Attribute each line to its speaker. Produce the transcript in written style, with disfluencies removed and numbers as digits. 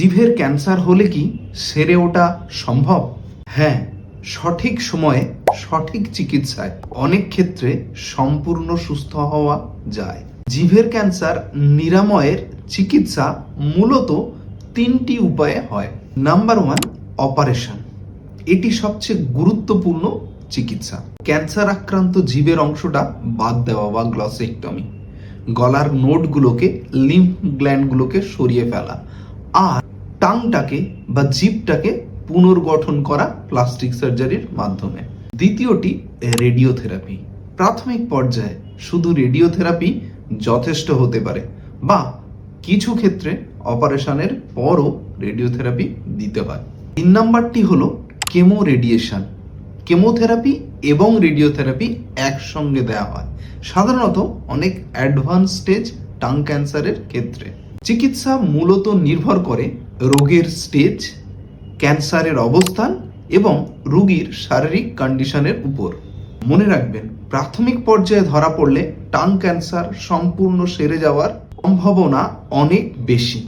Speaker 1: জিভের cancer হলে কি সেরে ওঠা সম্ভব? হ্যাঁ, সঠিক সময়ে সঠিক চিকিৎসায় অনেক ক্ষেত্রে সম্পূর্ণ সুস্থ হওয়া যায়। জিভের ক্যান্সার নিরাময়ের চিকিৎসা মূলত 3টি উপায়ে হয়। Number 1, operation. এটি সবচেয়ে গুরুত্বপূর্ণ চিকিৎসা। ক্যান্সার আক্রান্ত জিভের অংশটা বাদ দেওয়া বা গ্লসেক্টমি, গলার নোডগুলোকে, লিম্ফ গ্ল্যান্ডগুলোকে সরিয়ে ফেলা, আর টাংটাকে বা জিভটাকে পুনর্গঠন করা প্লাস্টিক সার্জারির মাধ্যমে। দ্বিতীয়টি রেডিওথেরাপি। প্রাথমিক পর্যায়ে শুধু রেডিওথেরাপি যথেষ্ট হতে পারে, বা কিছু ক্ষেত্রে অপারেশনের পরও রেডিওথেরাপি দিতে হয়। 3 নাম্বারটি হলো কেমো রেডিয়েশন। কেমোথেরাপি এবং রেডিওথেরাপি একসঙ্গে দেওয়া হয়, সাধারণত অনেক অ্যাডভান্স স্টেজ টাং ক্যান্সারের ক্ষেত্রে। চিকিৎসা মূলত নির্ভর করে রোগের স্টেজ, ক্যান্সারের অবস্থান এবং রোগীর শারীরিক কন্ডিশনের উপর। মনে রাখবেন, প্রাথমিক পর্যায়ে ধরা পড়লে টাং ক্যান্সার সম্পূর্ণ সেরে যাওয়ার সম্ভাবনা অনেক বেশি।